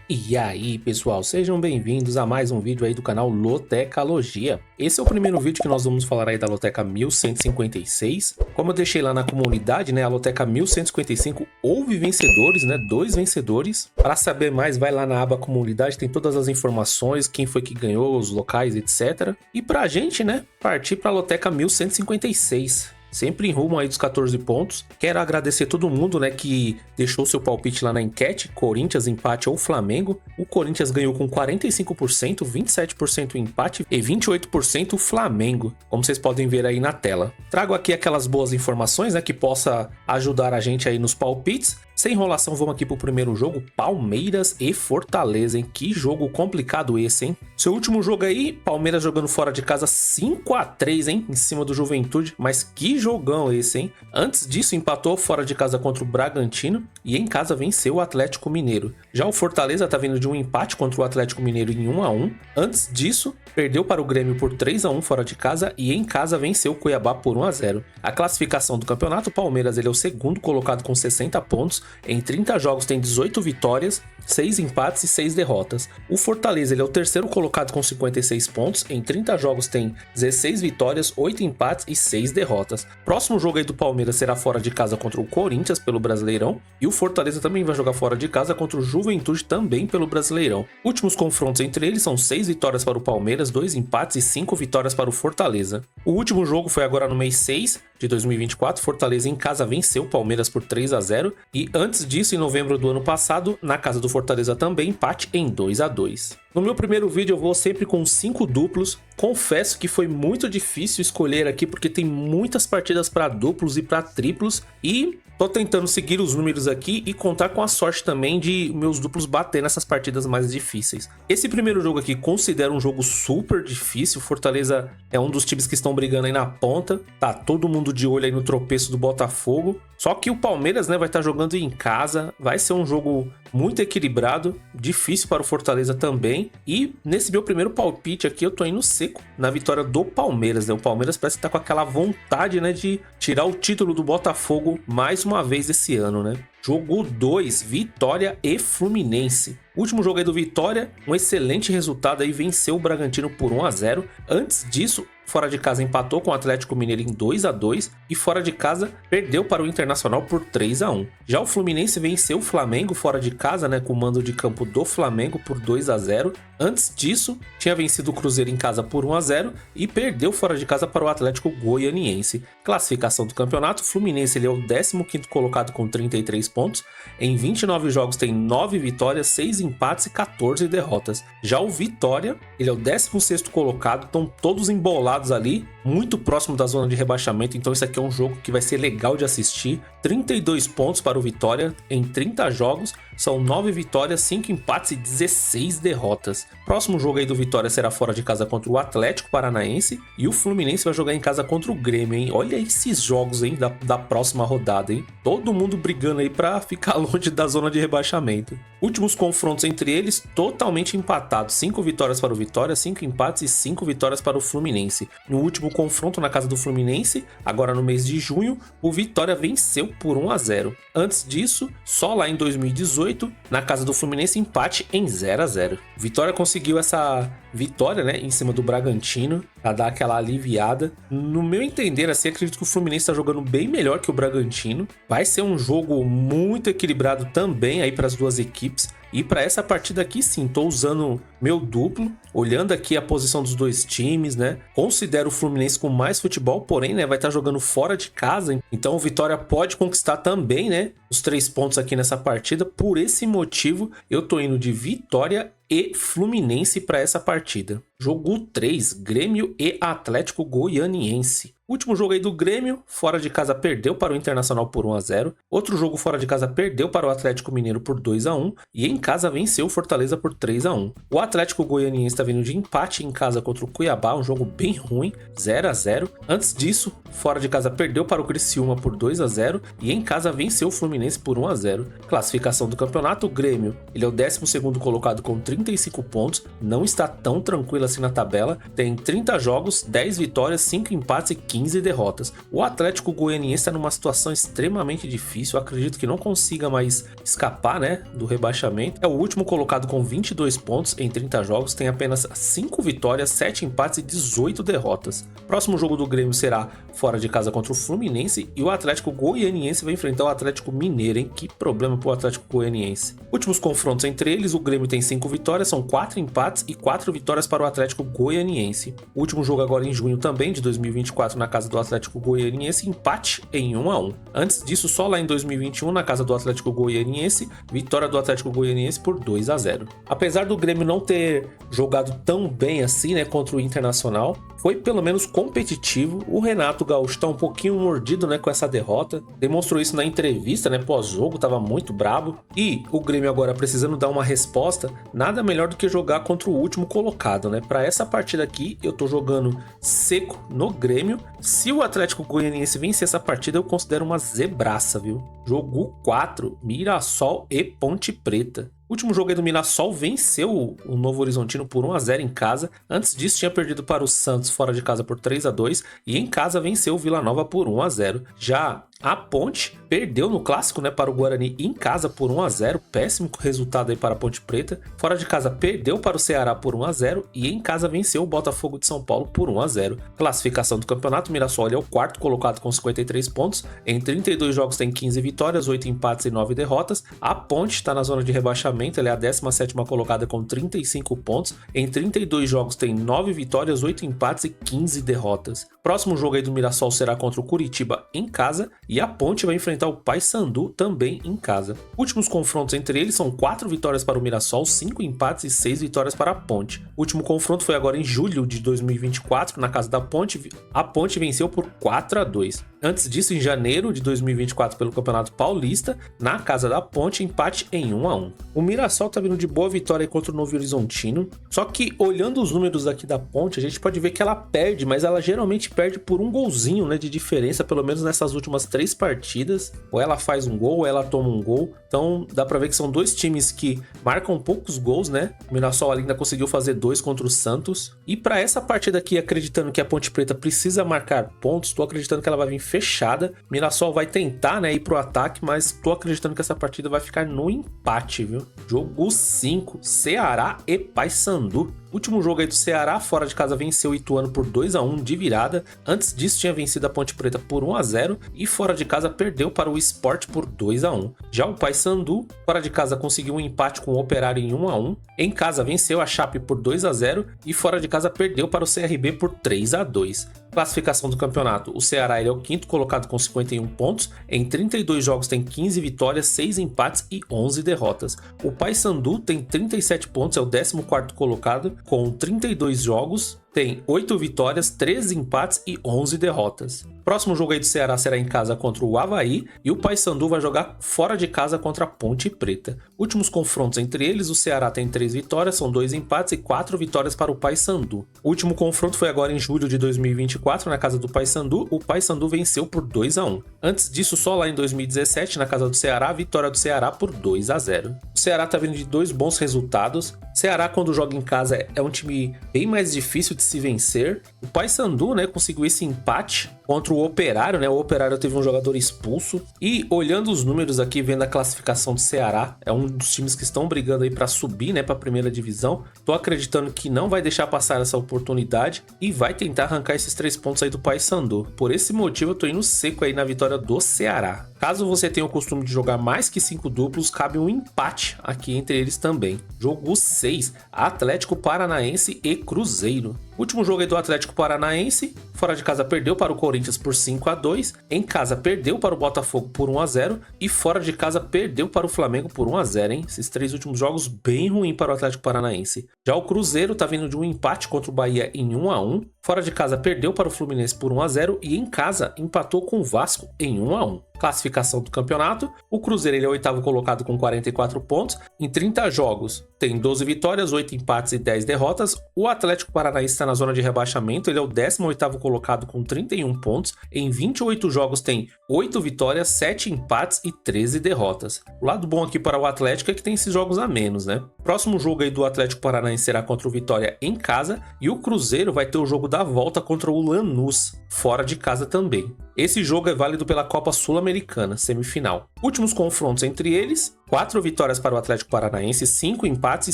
E aí pessoal, sejam bem-vindos a mais um vídeo aí do canal Lotecalogia. Esse é o primeiro vídeo que nós vamos falar aí da Loteca 1156. Como eu deixei lá na comunidade, né, a Loteca 1155 houve vencedores, né, 2 vencedores. Para saber mais, vai lá na aba comunidade, tem todas as informações, quem foi que ganhou, os locais, etc. E pra gente, né, partir pra Loteca 1156. Sempre em rumo aí dos 14 pontos. Quero agradecer todo mundo, né, que deixou seu palpite lá na enquete. Corinthians, empate ou Flamengo. O Corinthians ganhou com 45%, 27% empate e 28% o Flamengo, como vocês podem ver aí na tela. Trago aqui aquelas boas informações, né, que possa ajudar a gente aí nos palpites. Sem enrolação, vamos aqui pro primeiro jogo, Palmeiras e Fortaleza, hein? Que jogo complicado esse, hein? Seu último jogo aí, Palmeiras jogando fora de casa 5-3, hein? Em cima do Juventude, mas que jogão esse, hein? Antes disso, empatou fora de casa contra o Bragantino e em casa venceu o Atlético Mineiro. Já o Fortaleza tá vindo de um empate contra o Atlético Mineiro em 1-1. Antes disso, perdeu para o Grêmio por 3-1 fora de casa e em casa venceu o Cuiabá por 1-0. A classificação do campeonato, o Palmeiras ele é o segundo colocado com 60 pontos. Em 30 jogos tem 18 vitórias, 6 empates e 6 derrotas. O Fortaleza ele é o terceiro colocado com 56 pontos. Em 30 jogos tem 16 vitórias, 8 empates e 6 derrotas. Próximo jogo aí do Palmeiras será fora de casa contra o Corinthians pelo Brasileirão. E o Fortaleza também vai jogar fora de casa contra o Juventude também pelo Brasileirão. Últimos confrontos entre eles são 6 vitórias para o Palmeiras, 2 empates e 5 vitórias para o Fortaleza. O último jogo foi agora no mês 6 de 2024. Fortaleza em casa venceu o Palmeiras por 3-0. E antes disso, em novembro do ano passado, na casa do Fortaleza também, empate em 2-2. No meu primeiro vídeo eu vou sempre com 5 duplos. Confesso que foi muito difícil escolher aqui porque tem muitas partidas para duplos e para triplos. E tô tentando seguir os números aqui e contar com a sorte também de meus duplos bater nessas partidas mais difíceis. Esse primeiro jogo aqui considero um jogo super difícil. Fortaleza é um dos times que estão brigando aí na ponta. Tá todo mundo de olho aí no tropeço do Botafogo. Só que o Palmeiras, né, vai estar jogando em casa. Vai ser um jogo muito equilibrado, difícil para o Fortaleza também. E nesse meu primeiro palpite aqui eu tô indo seco na vitória do Palmeiras, né? O Palmeiras parece que tá com aquela vontade, né, de tirar o título do Botafogo mais uma vez esse ano, né? Jogo 2, Vitória e Fluminense. Último jogo aí do Vitória, um excelente resultado aí, venceu o Bragantino por 1-0. Antes disso, fora de casa empatou com o Atlético Mineiro em 2-2 e fora de casa perdeu para o Internacional por 3-1. Já o Fluminense venceu o Flamengo fora de casa, né, com o mando de campo do Flamengo por 2-0. Antes disso, tinha vencido o Cruzeiro em casa por 1-0 e perdeu fora de casa para o Atlético Goianiense. Classificação do campeonato, o Fluminense ele é o 15º colocado com 33 pontos. Em 29 jogos tem 9 vitórias, 6 empates e 14 derrotas. Já o Vitória, ele é o 16º colocado, estão todos embolados ali, muito próximo da zona de rebaixamento, então isso aqui é um jogo que vai ser legal de assistir. 32 pontos para o Vitória em 30 jogos, são 9 vitórias, 5 empates e 16 derrotas. Próximo jogo aí do Vitória será fora de casa contra o Atlético Paranaense e o Fluminense vai jogar em casa contra o Grêmio, hein? Olha esses jogos, hein, da próxima rodada, hein? Todo mundo brigando aí para ficar longe da zona de rebaixamento. Últimos confrontos entre eles totalmente empatados, 5 vitórias para o Vitória, 5 empates e 5 vitórias para o Fluminense. No último confronto na casa do Fluminense, agora no mês de junho, o Vitória venceu por 1-0. Antes disso, só lá em 2018, na casa do Fluminense, empate em 0-0. Vitória conseguiu essa vitória, né, em cima do Bragantino, para dar aquela aliviada. No meu entender, assim, acredito que o Fluminense está jogando bem melhor que o Bragantino. Vai ser um jogo muito equilibrado também aí para as duas equipes. E para essa partida aqui, sim, tô usando meu duplo, olhando aqui a posição dos dois times, né? Considero o Fluminense com mais futebol, porém, né, vai estar jogando fora de casa. Então o Vitória pode conquistar também, né, os 3 pontos aqui nessa partida. Por esse motivo, eu tô indo de Vitória e Fluminense para essa partida. Jogo 3, Grêmio e Atlético Goianiense. Último jogo aí do Grêmio, fora de casa perdeu para o Internacional por 1-0. Outro jogo fora de casa perdeu para o Atlético Mineiro por 2-1. E em casa venceu o Fortaleza por 3-1. O Atlético Goianiense está vindo de empate em casa contra o Cuiabá, um jogo bem ruim, 0-0. Antes disso, fora de casa perdeu para o Criciúma por 2-0. E em casa venceu o Fluminense por 1-0. Classificação do campeonato, o Grêmio ele é o 12º colocado com 35 pontos, não está tão tranquilo assim na tabela, tem 30 jogos, 10 vitórias, 5 empates e 15 derrotas. O Atlético Goianiense está numa situação extremamente difícil, eu acredito que não consiga mais escapar, né, do rebaixamento. É o último colocado com 22 pontos em 30 jogos, tem apenas 5 vitórias, 7 empates e 18 derrotas. Próximo jogo do Grêmio será fora de casa contra o Fluminense e o Atlético Goianiense vai enfrentar o Atlético Mineiro, hein? Que problema pro Atlético Goianiense. Últimos confrontos entre eles, o Grêmio tem 5 vitórias, são 4 empates e 4 vitórias para o Atlético Goianiense. O último jogo agora em junho também, de 2024, na casa do Atlético Goianiense, empate em 1-1. Antes disso, só lá em 2021, na casa do Atlético Goianiense, vitória do Atlético Goianiense por 2-0. Apesar do Grêmio não ter jogado tão bem assim, né, contra o Internacional, foi pelo menos competitivo. O Renato Gaúcho tá um pouquinho mordido, né, com essa derrota. Demonstrou isso na entrevista, né, pós-jogo, tava muito brabo. E o Grêmio agora precisando dar uma resposta, nada melhor do que jogar contra o último colocado, né? Para essa partida aqui, eu tô jogando seco no Grêmio. Se o Atlético Goianiense vencer essa partida, eu considero uma zebraça, viu? Jogo 4, Mirassol e Ponte Preta. O último jogo aí do Mirassol venceu o Novo Horizontino por 1-0 em casa. Antes disso tinha perdido para o Santos fora de casa por 3-2 e em casa venceu o Vila Nova por 1-0. Já a Ponte perdeu no clássico, né, para o Guarani em casa por 1-0, péssimo resultado aí para a Ponte Preta. Fora de casa perdeu para o Ceará por 1-0 e em casa venceu o Botafogo de São Paulo por 1-0. Classificação do campeonato, o Mirassol é o quarto colocado com 53 pontos. Em 32 jogos tem 15 vitórias, 8 empates e 9 derrotas. A Ponte está na zona de rebaixamento, ela é a 17ª colocada com 35 pontos. Em 32 jogos tem 9 vitórias, 8 empates e 15 derrotas. Próximo jogo aí do Mirassol será contra o Curitiba em casa e a Ponte vai enfrentar o Paysandu também em casa. Últimos confrontos entre eles são 4 vitórias para o Mirassol, 5 empates e 6 vitórias para a Ponte. O último confronto foi agora em julho de 2024, na casa da Ponte. A Ponte venceu por 4-2. Antes disso, em janeiro de 2024, pelo Campeonato Paulista, na casa da Ponte, empate em 1-1. O Mirassol tá vindo de boa vitória contra o Novo Horizontino, só que olhando os números aqui da Ponte, a gente pode ver que ela perde, mas ela geralmente perde por um golzinho, né, de diferença, pelo menos nessas últimas 3 partidas. Ou ela faz um gol, ou ela toma um gol. Então dá pra ver que são dois times que marcam poucos gols, né? O Mirassol ainda conseguiu fazer 2 contra o Santos. E pra essa partida aqui, acreditando que a Ponte Preta precisa marcar pontos, tô acreditando que ela vai vir fechada. Mirassol vai tentar, né, ir pro ataque, mas tô acreditando que essa partida vai ficar no empate, viu? Jogo 5, Ceará e Paysandu. Último jogo aí do Ceará, fora de casa venceu o Ituano por 2-1 de virada. Antes disso tinha vencido a Ponte Preta por 1-0 e fora de casa perdeu para o Sport por 2-1. Já o Paysandu, fora de casa conseguiu um empate com o Operário em 1-1. Em casa venceu a Chape por 2-0 e fora de casa perdeu para o CRB por 3-2. Classificação do campeonato, o Ceará ele é o 5º colocado com 51 pontos, em 32 jogos tem 15 vitórias, 6 empates e 11 derrotas. O Paysandu tem 37 pontos, é o 14º colocado, com 32 jogos, tem 8 vitórias, 13 empates e 11 derrotas. Próximo jogo aí do Ceará será em casa contra o Avaí e o Paysandu vai jogar fora de casa contra a Ponte Preta. Últimos confrontos entre eles, o Ceará tem 3 vitórias, são 2 empates e 4 vitórias para o Paysandu. O último confronto foi agora em julho de 2024 na casa do Paysandu, o Paysandu venceu por 2-1. Antes disso, só lá em 2017 na casa do Ceará, vitória do Ceará por 2-0. O Ceará tá vindo de 2 bons resultados. O Ceará quando joga em casa é um time bem mais difícil de se vencer. O Paysandu, né, conseguiu esse empate contra o Operário, né? O Operário teve um jogador expulso. E olhando os números aqui, vendo a classificação do Ceará, é um dos times que estão brigando aí para subir, né, para a primeira divisão. Tô acreditando que não vai deixar passar essa oportunidade e vai tentar arrancar esses 3 pontos aí do Paysandu. Por esse motivo, eu tô indo seco aí na vitória do Ceará. Caso você tenha o costume de jogar mais que 5 duplos, cabe um empate aqui entre eles também. Jogo 6, Atlético Paranaense e Cruzeiro. Último jogo aí do Atlético Paranaense, fora de casa perdeu para o Corinthians por 5-2, em casa perdeu para o Botafogo por 1-0 e fora de casa perdeu para o Flamengo por 1-0, hein? Esses 3 últimos jogos bem ruim para o Atlético Paranaense. Já o Cruzeiro tá vindo de um empate contra o Bahia em 1-1, fora de casa perdeu para o Fluminense por 1-0 e em casa empatou com o Vasco em 1-1. Classificação do campeonato, o Cruzeiro ele é o 8º colocado com 44 pontos, em 30 jogos tem 12 vitórias, 8 empates e 10 derrotas. O Atlético Paranaense está na zona de rebaixamento, ele é o 18º colocado com 31 pontos, em 28 jogos tem 8 vitórias, 7 empates e 13 derrotas. O lado bom aqui para o Atlético é que tem esses jogos a menos, né? Próximo jogo aí do Atlético Paranaense será contra o Vitória em casa, e o Cruzeiro vai ter o jogo da volta contra o Lanús, fora de casa também. Esse jogo é válido pela Copa Sul-Americana, semifinal. Últimos confrontos entre eles: 4 vitórias para o Atlético Paranaense, 5 empates e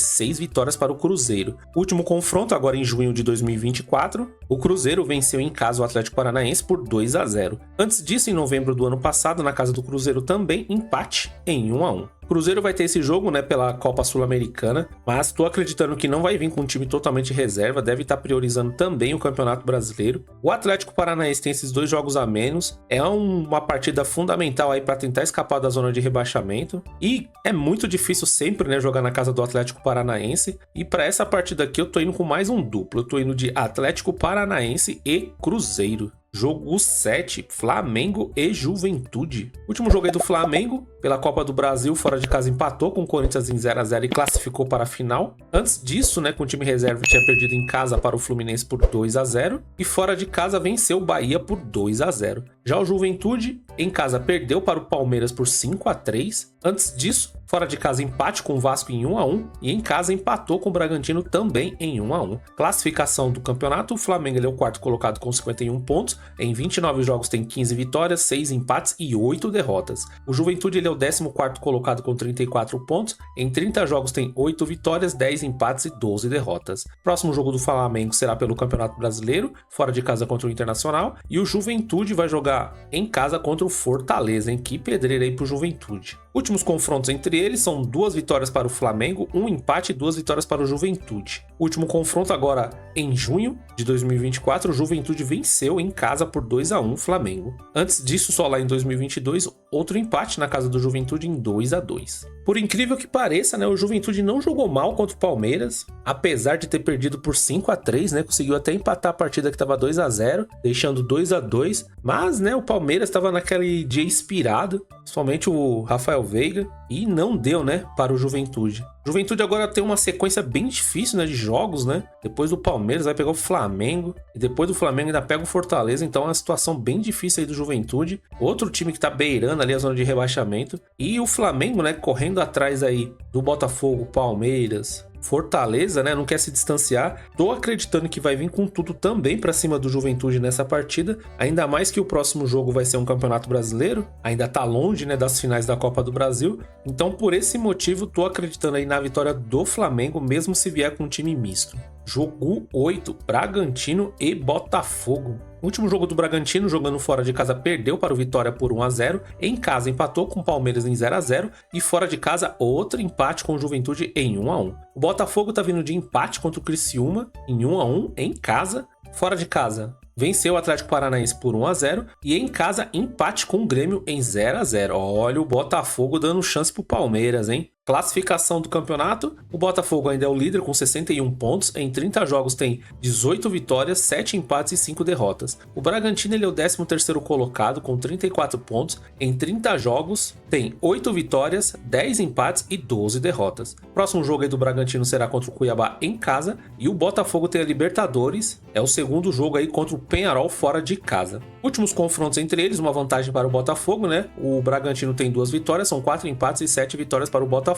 6 vitórias para o Cruzeiro. Último confronto agora em junho de 2024, o Cruzeiro venceu em casa o Atlético Paranaense por 2-0. Antes disso, em novembro do ano passado, na casa do Cruzeiro também, empate em 1-1. O Cruzeiro vai ter esse jogo, né, pela Copa Sul-Americana, mas estou acreditando que não vai vir com um time totalmente reserva, deve estar priorizando também o Campeonato Brasileiro. O Atlético Paranaense tem esses 2 jogos a menos, é uma partida fundamental aí para tentar escapar da zona de rebaixamento, e é muito difícil sempre, né, jogar na casa do Atlético Paranaense, e para essa partida aqui eu tô indo com mais um duplo, eu tô indo de Atlético Paranaense e Cruzeiro. Jogo 7, Flamengo e Juventude. Último jogo aí do Flamengo, pela Copa do Brasil, fora de casa empatou com o Corinthians em 0-0 e classificou para a final. Antes disso, né, com o time reserva tinha perdido em casa para o Fluminense por 2-0 e fora de casa venceu o Bahia por 2-0. Já o Juventude, em casa perdeu para o Palmeiras por 5-3. Antes disso, fora de casa empate com o Vasco em 1-1 e em casa empatou com o Bragantino também em 1-1. Classificação do campeonato, o Flamengo ele é o 4º colocado com 51 pontos, em 29 jogos tem 15 vitórias, 6 empates e 8 derrotas. O Juventude ele é o 14º colocado com 34 pontos, em 30 jogos tem 8 vitórias, 10 empates e 12 derrotas. Próximo jogo do Flamengo será pelo Campeonato Brasileiro, fora de casa contra o Internacional, e o Juventude vai jogar em casa contra o Fortaleza, hein? Que pedreira aí pro Juventude. Últimos confrontos entre eles são 2 vitórias para o Flamengo, 1 empate e 2 vitórias para o Juventude. Último confronto agora em junho de 2024, o Juventude venceu em casa por 2-1 o Flamengo. Antes disso, só lá em 2022, outro empate na casa do Juventude em 2-2. Por incrível que pareça, né, o Juventude não jogou mal contra o Palmeiras, apesar de ter perdido por 5-3, né, conseguiu até empatar a partida que estava 2-0, deixando 2-2, mas, né, o Palmeiras estava naquele dia inspirado, principalmente o Rafael Veiga, e não deu, né, para o Juventude. Juventude agora tem uma sequência bem difícil, né, de jogos, né? Depois do Palmeiras vai pegar o Flamengo, e depois do Flamengo ainda pega o Fortaleza, então é uma situação bem difícil aí do Juventude. Outro time que tá beirando ali a zona de rebaixamento, e o Flamengo, né, correndo atrás aí do Botafogo, Palmeiras, Fortaleza, né, não quer se distanciar. Tô acreditando que vai vir com tudo também para cima do Juventude nessa partida, ainda mais que o próximo jogo vai ser um Campeonato Brasileiro, ainda tá longe, né, das finais da Copa do Brasil. Então, por esse motivo, tô acreditando aí na vitória do Flamengo, mesmo se vier com um time misto. Jogo 8, Bragantino e Botafogo. O último jogo do Bragantino, jogando fora de casa, perdeu para o Vitória por 1-0. Em casa, empatou com o Palmeiras em 0-0. E fora de casa, outro empate com o Juventude em 1-1. O Botafogo tá vindo de empate contra o Criciúma em 1-1 em casa. Fora de casa, venceu o Atlético Paranaense por 1-0 e em casa empate com o Grêmio em 0-0. Olha o Botafogo dando chance pro Palmeiras, hein? Classificação do campeonato, o Botafogo ainda é o líder com 61 pontos, em 30 jogos tem 18 vitórias, 7 empates e 5 derrotas. O Bragantino ele é o 13º colocado com 34 pontos, em 30 jogos tem 8 vitórias, 10 empates e 12 derrotas. Próximo jogo aí do Bragantino será contra o Cuiabá em casa e o Botafogo tem a Libertadores, é o segundo jogo aí contra o Peñarol fora de casa. Últimos confrontos entre eles, uma vantagem para o Botafogo, né? O Bragantino tem 2 vitórias, são 4 empates e 7 vitórias para o Botafogo.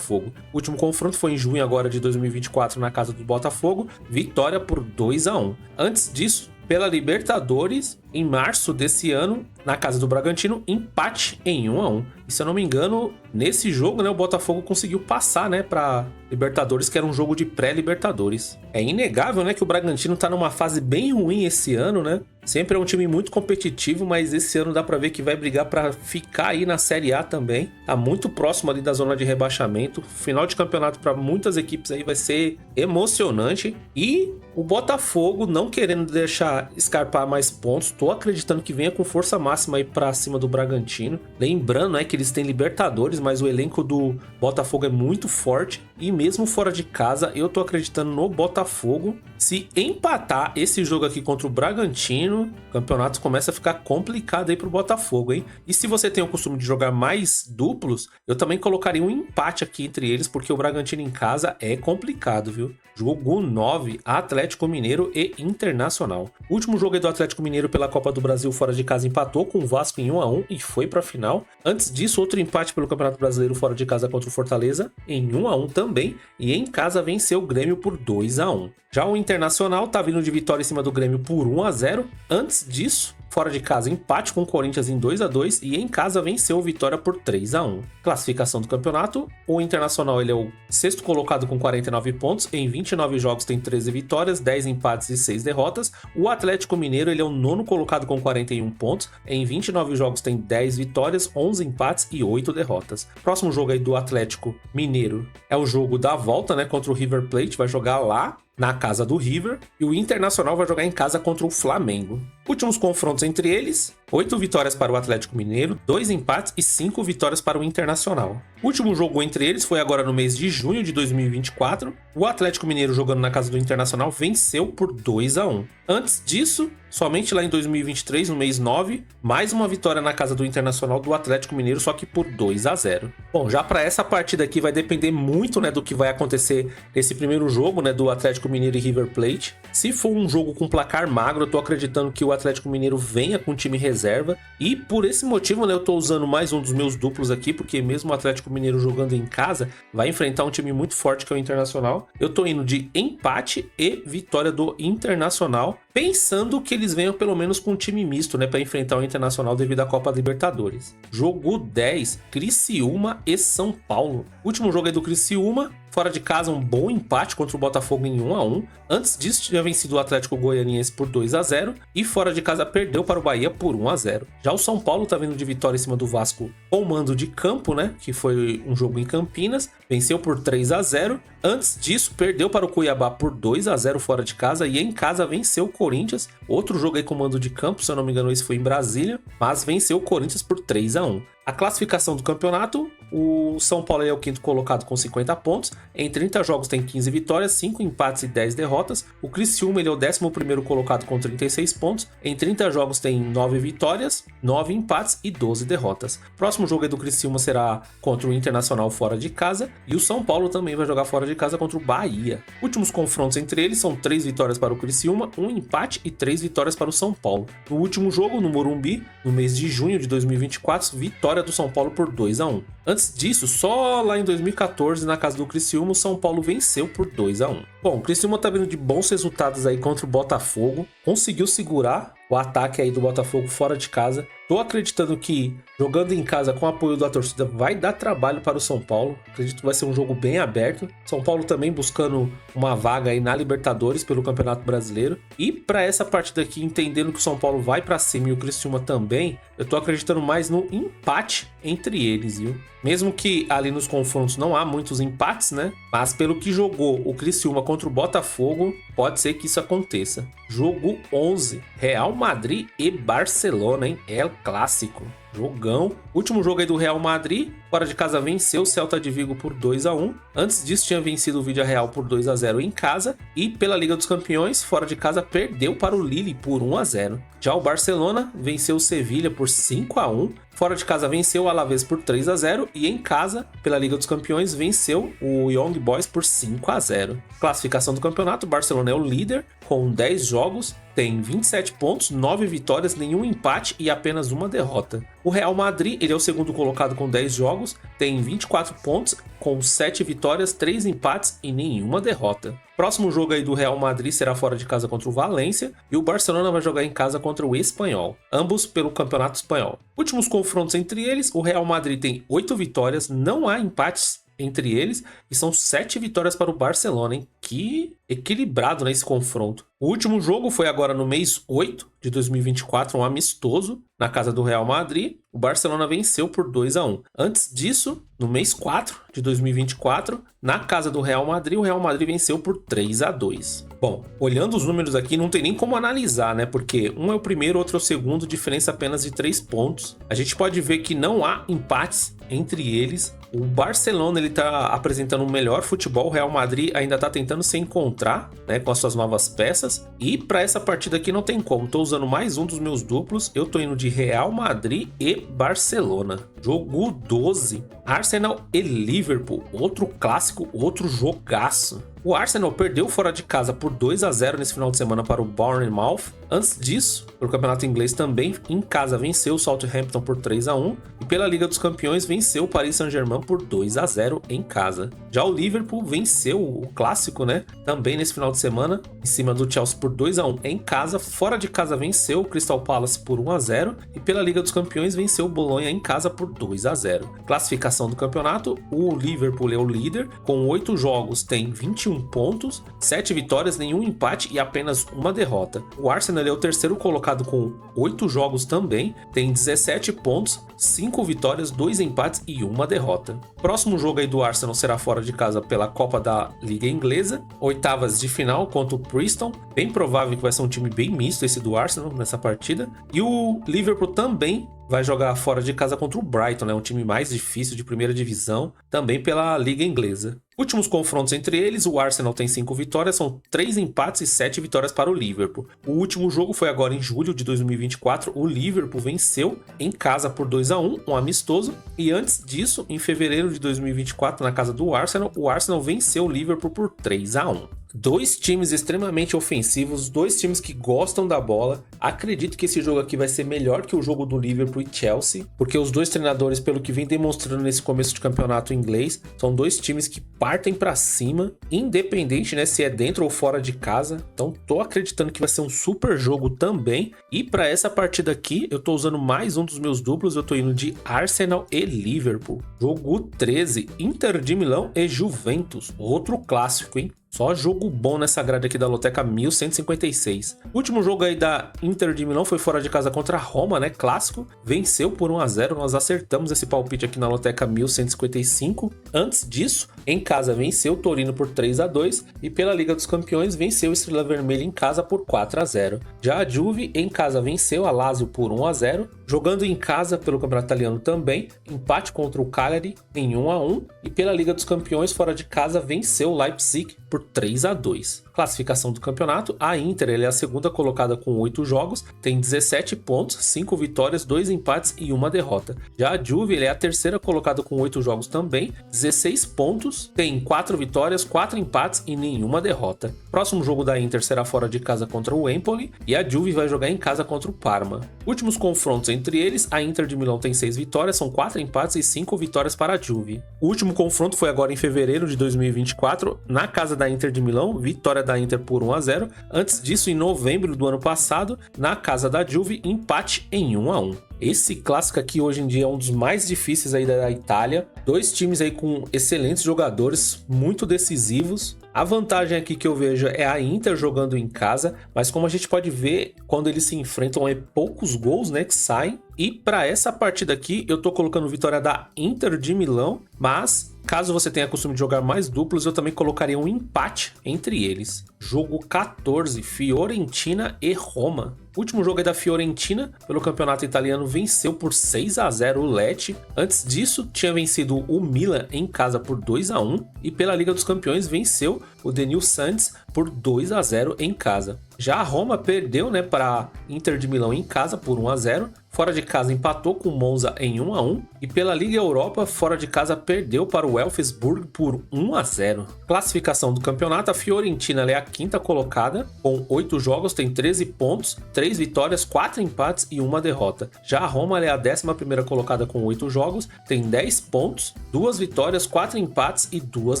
O último confronto foi em junho agora de 2024 na casa do Botafogo, vitória por 2-1. Antes disso, pela Libertadores, em março desse ano, na casa do Bragantino, empate em 1-1. E se eu não me engano, nesse jogo, né, o Botafogo conseguiu passar, né, para Libertadores, que era um jogo de pré-Libertadores. É inegável, né, que o Bragantino tá numa fase bem ruim esse ano, né? Sempre é um time muito competitivo, mas esse ano dá pra ver que vai brigar pra ficar aí na Série A também. Tá muito próximo ali da zona de rebaixamento. Final de campeonato para muitas equipes aí vai ser emocionante. E o Botafogo não querendo deixar escarpar mais pontos, tô acreditando que venha com força máxima máxima aí pra cima do Bragantino. Lembrando, que eles têm Libertadores, mas o elenco do Botafogo é muito forte. E mesmo fora de casa, eu tô acreditando no Botafogo. Se empatar esse jogo aqui contra o Bragantino, o campeonato começa a ficar complicado aí pro Botafogo, hein? E se você tem o costume de jogar mais duplos, eu também colocaria um empate aqui entre eles, porque o Bragantino em casa é complicado, viu? Jogo 9, Atlético Mineiro e Internacional. O último jogo aí do Atlético Mineiro pela Copa do Brasil fora de casa empatou com o Vasco em 1-1 e foi pra final. Antes disso, outro empate pelo Campeonato Brasileiro fora de casa contra o Fortaleza em 1-1 também, e em casa venceu o Grêmio por 2-1. Já o Internacional tá vindo de vitória em cima do Grêmio por 1-0. Antes disso, fora de casa, empate com o Corinthians em 2-2 e em casa venceu o Vitória por 3-1. Classificação do campeonato, o Internacional ele é o sexto colocado com 49 pontos, em 29 jogos tem 13 vitórias, 10 empates e 6 derrotas. O Atlético Mineiro ele é o nono colocado com 41 pontos, em 29 jogos tem 10 vitórias, 11 empates e 8 derrotas. Próximo jogo aí do Atlético Mineiro é o jogo da volta, contra o River Plate, vai jogar lá na casa do River, e o Internacional vai jogar em casa contra o Flamengo. Últimos confrontos entre eles, 8 vitórias para o Atlético Mineiro, 2 empates e 5 vitórias para o Internacional. O último jogo entre eles foi agora no mês de junho de 2024. O Atlético Mineiro, jogando na casa do Internacional, venceu por 2-1. Antes disso, somente lá em 2023, no mês 9, mais uma vitória na casa do Internacional do Atlético Mineiro, só que por 2-0. Bom, já para essa partida aqui vai depender muito, do que vai acontecer nesse primeiro jogo, do Atlético Mineiro e River Plate. Se for um jogo com placar magro, eu tô acreditando que o Atlético Mineiro venha com time reserva, e por esse motivo, eu tô usando mais um dos meus duplos aqui, porque mesmo o Atlético Mineiro jogando em casa, vai enfrentar um time muito forte que é o Internacional. Eu tô indo de empate e vitória do Internacional, pensando que eles venham pelo menos com um time misto, para enfrentar o Internacional devido à Copa Libertadores. Jogo 10, Criciúma e São Paulo. Último jogo aí do Criciúma, fora de casa, um bom empate contra o Botafogo em 1-1. Antes disso, tinha vencido o Atlético Goianiense por 2-0 e fora de casa perdeu para o Bahia por 1-0. Já o São Paulo tá vindo de vitória em cima do Vasco com mando de campo, que foi um jogo em Campinas, venceu por 3-0. Antes disso, perdeu para o Cuiabá por 2-0 fora de casa e em casa venceu o Corinthians. Outro jogo aí com mando de campo, se eu não me engano, esse foi em Brasília, mas venceu o Corinthians por 3-1. A classificação do campeonato, o São Paulo é o quinto colocado com 50 pontos. Em 30 jogos tem 15 vitórias, 5 empates e 10 derrotas. O Criciúma ele é o 11º colocado com 36 pontos. Em 30 jogos tem 9 vitórias, 9 empates e 12 derrotas. Próximo jogo do Criciúma será contra o Internacional fora de casa. E o São Paulo também vai jogar fora de casa contra o Bahia. Últimos confrontos entre eles são 3 vitórias para o Criciúma, 1 empate e 3 vitórias para o São Paulo. No último jogo, no Morumbi, no mês de junho de 2024, vitória do São Paulo por 2-1. Antes disso, só lá em 2014, na casa do Criciúma, o São Paulo venceu por 2-1. Bom, o Criciúma tá vindo de bons resultados aí contra o Botafogo, conseguiu segurar o ataque aí do Botafogo fora de casa. Tô acreditando que jogando em casa com o apoio da torcida vai dar trabalho para o São Paulo. Acredito que vai ser um jogo bem aberto. São Paulo também buscando uma vaga aí na Libertadores pelo Campeonato Brasileiro. E para essa partida aqui, entendendo que o São Paulo vai para cima e o Criciúma também, eu tô acreditando mais no empate entre eles, viu? Mesmo que ali nos confrontos não há muitos empates, mas pelo que jogou o Criciúma contra o Botafogo, pode ser que isso aconteça. Jogo 11, Real Madrid e Barcelona, hein? É o clássico. Jogão. Último jogo aí do Real Madrid, fora de casa venceu o Celta de Vigo por 2-1. Antes disso tinha vencido o Villarreal por 2-0 em casa. E pela Liga dos Campeões, fora de casa perdeu para o Lille por 1-0. Já o Barcelona venceu o Sevilha por 5-1. Fora de casa venceu o Alavés por 3-0 e em casa, pela Liga dos Campeões, venceu o Young Boys por 5-0. Classificação do campeonato, o Barcelona é o líder com 10 jogos, tem 27 pontos, 9 vitórias, nenhum empate e apenas uma derrota. O Real Madrid, ele é o segundo colocado com 10 jogos, tem 24 pontos, com 7 vitórias, 3 empates e nenhuma derrota. Próximo jogo aí do Real Madrid será fora de casa contra o Valência e o Barcelona vai jogar em casa contra o Espanhol, ambos pelo Campeonato Espanhol. Últimos confrontos entre eles, o Real Madrid tem 8 vitórias, não há empates entre eles e são 7 vitórias para o Barcelona, hein? Que equilibrado nesse confronto. O último jogo foi agora no mês 8 de 2024, um amistoso na casa do Real Madrid. O Barcelona venceu por 2-1. Antes disso, no mês 4 de 2024, na casa do Real Madrid, o Real Madrid venceu por 3-2. Bom, olhando os números aqui, não tem nem como analisar, né? Porque um é o primeiro, outro é o segundo, diferença apenas de 3 pontos. A gente pode ver que não há empates entre eles. O Barcelona ele tá apresentando um melhor futebol, o Real Madrid ainda tá tentando se encontrar, né, com as suas novas peças. E para essa partida aqui não tem como, tô usando mais um dos meus duplos, eu tô indo de Real Madrid e Barcelona. Jogo 12, Arsenal e Liverpool, outro clássico, outro jogaço. O Arsenal perdeu fora de casa por 2-0 nesse final de semana para o Bournemouth. Antes disso, pelo campeonato inglês também, em casa venceu o Southampton por 3-1 e pela Liga dos Campeões venceu o Paris Saint-Germain por 2-0 em casa. Já o Liverpool venceu o clássico, né? Também nesse final de semana, em cima do Chelsea por 2-1 em casa. Fora de casa venceu o Crystal Palace por 1-0 e pela Liga dos Campeões venceu o Bolonha em casa por 2-0. Classificação do campeonato, o Liverpool é o líder, com 8 jogos tem 21 pontos, 7 vitórias, nenhum empate e apenas uma derrota. O Arsenal é o terceiro colocado com 8 jogos também, tem 17 pontos, 5 vitórias, 2 empates e uma derrota. Próximo jogo aí do Arsenal será fora de casa pela Copa da Liga Inglesa, oitavas de final contra o Preston, bem provável que vai ser um time bem misto esse do Arsenal nessa partida. E o Liverpool também vai jogar fora de casa contra o Brighton, né? Um time mais difícil de primeira divisão, também pela Liga Inglesa. Últimos confrontos entre eles, o Arsenal tem 5 vitórias, são 3 empates e 7 vitórias para o Liverpool. O último jogo foi agora em julho de 2024, o Liverpool venceu em casa por 2-1, um amistoso, e antes disso, em fevereiro de 2024, na casa do Arsenal, o Arsenal venceu o Liverpool por 3-1. Dois times extremamente ofensivos, dois times que gostam da bola. Acredito que esse jogo aqui vai ser melhor que o jogo do Liverpool e Chelsea, porque os dois treinadores, pelo que vem demonstrando nesse começo de campeonato inglês, são dois times que partem para cima, independente, né, se é dentro ou fora de casa. Então tô acreditando que vai ser um super jogo também. E para essa partida aqui, eu tô usando mais um dos meus duplos, eu tô indo de Arsenal e Liverpool. Jogo 13, Inter de Milão e Juventus, outro clássico, hein? Só jogo bom nessa grade aqui da Loteca 1156. O último jogo aí da Inter de Milão foi fora de casa contra a Roma, né? Clássico. Venceu por 1-0. Nós acertamos esse palpite aqui na Loteca 1155. Antes disso, em casa venceu o Torino por 3-2 e pela Liga dos Campeões venceu o Estrela Vermelha em casa por 4-0. Já a Juve em casa venceu a Lazio por 1-0. Jogando em casa pelo Campeonato Italiano também, empate contra o Cagliari em 1-1 e pela Liga dos Campeões fora de casa venceu o Leipzig por 3-2. Classificação do campeonato, a Inter ele é a segunda colocada com 8 jogos, tem 17 pontos, 5 vitórias, 2 empates e uma derrota. Já a Juve ele é a terceira colocada com 8 jogos também, 16 pontos, tem 4 vitórias, 4 empates e nenhuma derrota. Próximo jogo da Inter será fora de casa contra o Empoli e a Juve vai jogar em casa contra o Parma. Últimos confrontos entre eles, a Inter de Milão tem 6 vitórias, são 4 empates e 5 vitórias para a Juve. O último confronto foi agora em fevereiro de 2024, na casa da Inter de Milão, vitória da Inter por 1-0. Antes disso, em novembro do ano passado, na casa da Juve, empate em 1-1. Esse clássico aqui hoje em dia é um dos mais difíceis aí da Itália. Dois times aí com excelentes jogadores, muito decisivos. A vantagem aqui que eu vejo é a Inter jogando em casa, mas como a gente pode ver, quando eles se enfrentam é poucos gols, né, que saem. E para essa partida aqui, eu tô colocando vitória da Inter de Milão, mas caso você tenha costume de jogar mais duplos, eu também colocaria um empate entre eles. Jogo 14, Fiorentina e Roma. O último jogo é da Fiorentina, pelo campeonato italiano, venceu por 6-0 o Lecce. Antes disso, tinha vencido o Milan em casa por 2-1 e pela Liga dos Campeões venceu o Denil Santos por 2-0 em casa. Já a Roma perdeu, né, para Inter de Milão em casa por 1-0. Fora de casa empatou com o Monza em 1-1 e pela Liga Europa, fora de casa perdeu para o Elfsborg por 1-0. Classificação do campeonato, a Fiorentina é a quinta colocada, com 8 jogos, tem 13 pontos, 3 vitórias, 4 empates e uma derrota. Já a Roma é a 11ª colocada com 8 jogos, tem 10 pontos, 2 vitórias, 4 empates e 2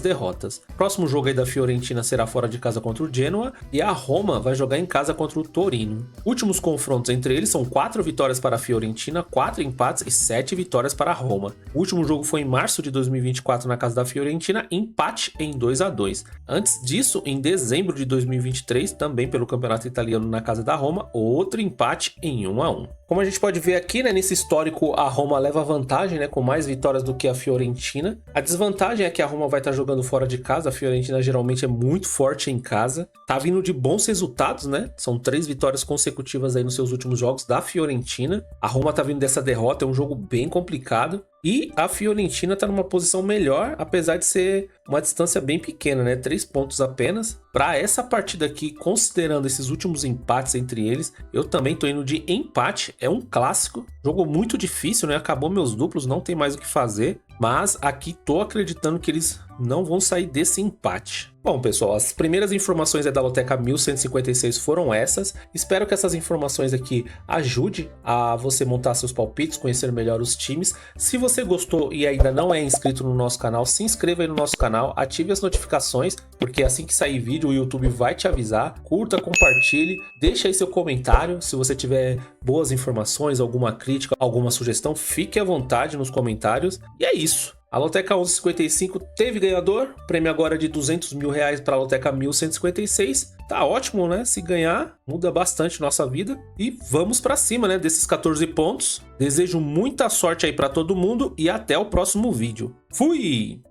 derrotas. Próximo jogo aí da Fiorentina será fora de casa contra o Genoa e a Roma vai jogar jogar em casa contra o Torino. Últimos confrontos entre eles são 4 vitórias para a Fiorentina, 4 empates e 7 vitórias para a Roma. O último jogo foi em março de 2024 na casa da Fiorentina, empate em 2-2. Antes disso, em dezembro de 2023, também pelo Campeonato Italiano na casa da Roma, outro empate em 1-1. Como a gente pode ver aqui, né, nesse histórico, a Roma leva vantagem, né, com mais vitórias do que a Fiorentina. A desvantagem é que a Roma vai estar jogando fora de casa, a Fiorentina geralmente é muito forte em casa. Tá vindo de bons resultados, né? São 3 vitórias consecutivas aí nos seus últimos jogos da Fiorentina. A Roma tá vindo dessa derrota, é um jogo bem complicado. E a Fiorentina tá numa posição melhor, apesar de ser uma distância bem pequena, né? 3 pontos apenas. Para essa partida aqui, considerando esses últimos empates entre eles, eu também tô indo de empate. É um clássico, jogo muito difícil, né? Acabou meus duplos, não tem mais o que fazer. Mas aqui tô acreditando que eles não vão sair desse empate. Bom, pessoal, as primeiras informações da Loteca 1156 foram essas. Espero que essas informações aqui ajudem a você montar seus palpites, conhecer melhor os times. Se você gostou e ainda não é inscrito no nosso canal, se inscreva aí no nosso canal, ative as notificações, porque assim que sair vídeo o YouTube vai te avisar. Curta, compartilhe, deixa aí seu comentário. Se você tiver boas informações, alguma crítica, alguma sugestão, fique à vontade nos comentários. E é isso. A Loteca 1155 teve ganhador, prêmio agora de R$200 mil para a Loteca 1156. Tá ótimo, né? Se ganhar, muda bastante nossa vida. E vamos para cima, né? Desses 14 pontos. Desejo muita sorte aí para todo mundo e até o próximo vídeo. Fui!